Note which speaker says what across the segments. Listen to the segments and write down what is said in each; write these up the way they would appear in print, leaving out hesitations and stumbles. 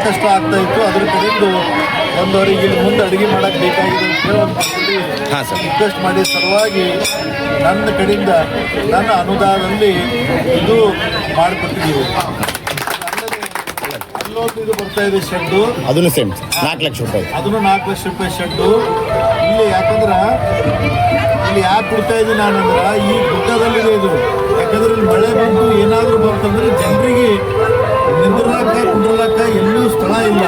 Speaker 1: ಕಷ್ಟ ಆಗ್ತಾ ಇತ್ತು. ಅದ್ರ ಕಡೆಯಿಂದ ಒಂದವರಿಗೆ ಇಲ್ಲಿ ಮುಂದೆ ಅಡುಗೆ ಮಾಡೋಕ್ಕೆ ಬೇಕಾಗಿದೆ ಅಂತ ಹೇಳಿ ಒಂದು
Speaker 2: ಹಾಂ ಸರ್.
Speaker 1: ರಿಕ್ವೆಸ್ಟ್ ಮಾಡಿ ಸಲುವಾಗಿ ನನ್ನ ಕಡೆಯಿಂದ ನನ್ನ ಅನುದಾನದಲ್ಲಿ ಇದು ಮಾಡಿಕೊಟ್ಟಿದ್ದೀವಿ. ಅಲ್ಲೊಂದು ಇದು ಬರ್ತಾ ಇದೆ ಶೆಡ್ಡು,
Speaker 2: ಅದನ್ನು ಸೇಮ್ 4 ಲಕ್ಷ ರೂಪಾಯಿ.
Speaker 1: ಅದನ್ನು 4 ಲಕ್ಷ ರೂಪಾಯಿ ಶೆಡ್ಡು ಇಲ್ಲಿ. ಯಾಕಂದ್ರೆ ಇಲ್ಲಿ ಯಾಕೆ ಕೊಡ್ತಾ ಇದ್ದೀನಿ ನಾನಂದ್ರೆ ಈ ಗುಡ್ಡದಲ್ಲಿದೆ ಇದು. ಯಾಕಂದ್ರೆ ಇಲ್ಲಿ ಮಳೆ ಬಂತು ಏನಾದರೂ ಬಂತಂದ್ರೆ ಜನರಿಗೆ ಕುಂಡ್ರಲಕ್ಕ ಎಲ್ಲೂ ಸ್ಥಳ ಇಲ್ಲ.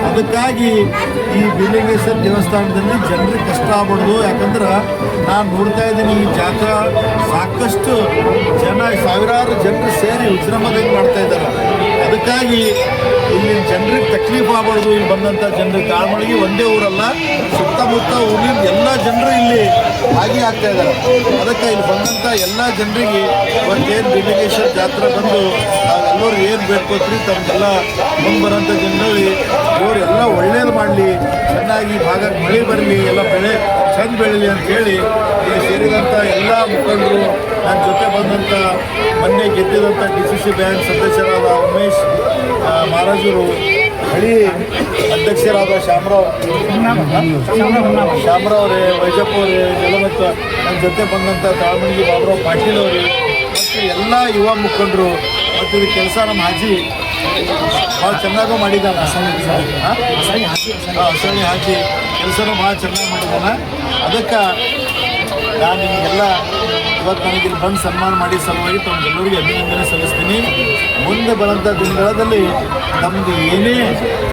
Speaker 1: ಅದಕ್ಕಾಗಿ ಈ ಬೀರಲಿಂಗೇಶ್ವರ ದೇವಸ್ಥಾನದಲ್ಲಿ ಜನರಿಗೆ ಕಷ್ಟ ಆಗ್ಬಾರ್ದು. ಯಾಕಂದ್ರೆ ನಾನು ನೋಡ್ತಾ ಇದ್ದೀನಿ ಈ ಜಾತ್ರಾ ಸಾಕಷ್ಟು ಜನ, ಸಾವಿರಾರು ಜನರು ಸೇರಿ ವಿಜೃಂಭಣೆಗೆ ಮಾಡ್ತಾ ಇದ್ದಾರೆ. ಅದಕ್ಕಾಗಿ ಇಲ್ಲಿ ಜನರಿಗೆ ತಕ್ಲೀಫ್ ಆಗ್ಬಾರ್ದು. ಇಲ್ಲಿ ಬಂದಂಥ ಜನರಿಗೆ ಕಾಳ್ಮಳಿಗೆ ಒಂದೇ ಊರಲ್ಲ, ಸುತ್ತಮುತ್ತ ಊರಿನ ಎಲ್ಲ ಜನರು ಇಲ್ಲಿ ಭಾಗಿಯಾಗ್ತಾ ಇದ್ದಾರೆ. ಅದಕ್ಕೆ ಇಲ್ಲಿ ಬಂದಂಥ ಎಲ್ಲ ಜನರಿಗೆ ಇವತ್ತೇನು ಬೀರಲಿಂಗೇಶ್ವರ ಜಾತ್ರೆ ಬಂದು ನಾವೆಲ್ಲರೂ ಏನು ಬೇಡ್ಕೋತೀವಿ ತಮ್ಮೆಲ್ಲ ಮುಂದೆ ಬರೋಂಥ ಜನರಲ್ಲಿ ಇವರೆಲ್ಲ ಒಳ್ಳೇದು ಮಾಡಲಿ, ಚೆನ್ನಾಗಿ ಭಾಗಕ್ಕೆ ಮಳೆ ಬರಲಿ, ಎಲ್ಲ ಬೆಳೆ ಚೆಂದ ಬೆಳೀಲಿ ಅಂತೇಳಿ ಇಲ್ಲಿ ಸೇರಿದಂಥ ಎಲ್ಲ ಮುಖಂಡರು, ನನ್ನ ಜೊತೆ ಬಂದಂಥ ಮೊನ್ನೆ ಗೆದ್ದಿದಂಥ DCC ಬ್ಯಾಂಕ್ ಸದಸ್ಯರಾದ ಉಮೇಶ್ ಮಹಾರಾಜರು, ಹಳಿ ಅಧ್ಯಕ್ಷರಾದ ಶಾಮರಾವ್ ಅವರೇ, ವೈಜಪ್ಪ ಅವರೇ, ಎಲ್ಲ ಮತ್ತು ನನ್ನ ಜೊತೆ ಬಂದಂಥ ತಾಳ್ಮಣಿಗೆ ಬಾಬುರಾವ್ ಪಾಟೀಲ್ ಅವರೇ ಮತ್ತು ಎಲ್ಲ ಯುವ ಮುಖಂಡರು ಮತ್ತು ಇದು ಕೆಲಸ ನಮ್ಮ ಹಾಜಿ ಭಾಳ ಚೆನ್ನಾಗೂ ಮಾಡಿದ್ದಾನೆ. ಅಸಳಿ ಹಾಕಿ ಕೆಲಸನೂ ಭಾಳ ಚೆನ್ನಾಗಿ ಮಾಡಿದ್ದಾನೆ. ಅದಕ್ಕೆ ನಾನು ನಿಮಗೆಲ್ಲ ಇವತ್ತು ನನಗೆ ಇಲ್ಲಿ ಬಂದು ಸನ್ಮಾನ ಮಾಡಿ ಸಲುವಾಗಿ ತಮ್ಮೆಲ್ಲರಿಗೆ ಅಭಿನಂದನೆ ಸಲ್ಲಿಸ್ತೀನಿ. ಮುಂದೆ ಬರೋಂಥ ದಿನಗಳಲ್ಲಿ ನಮ್ಮದು ಏನೇ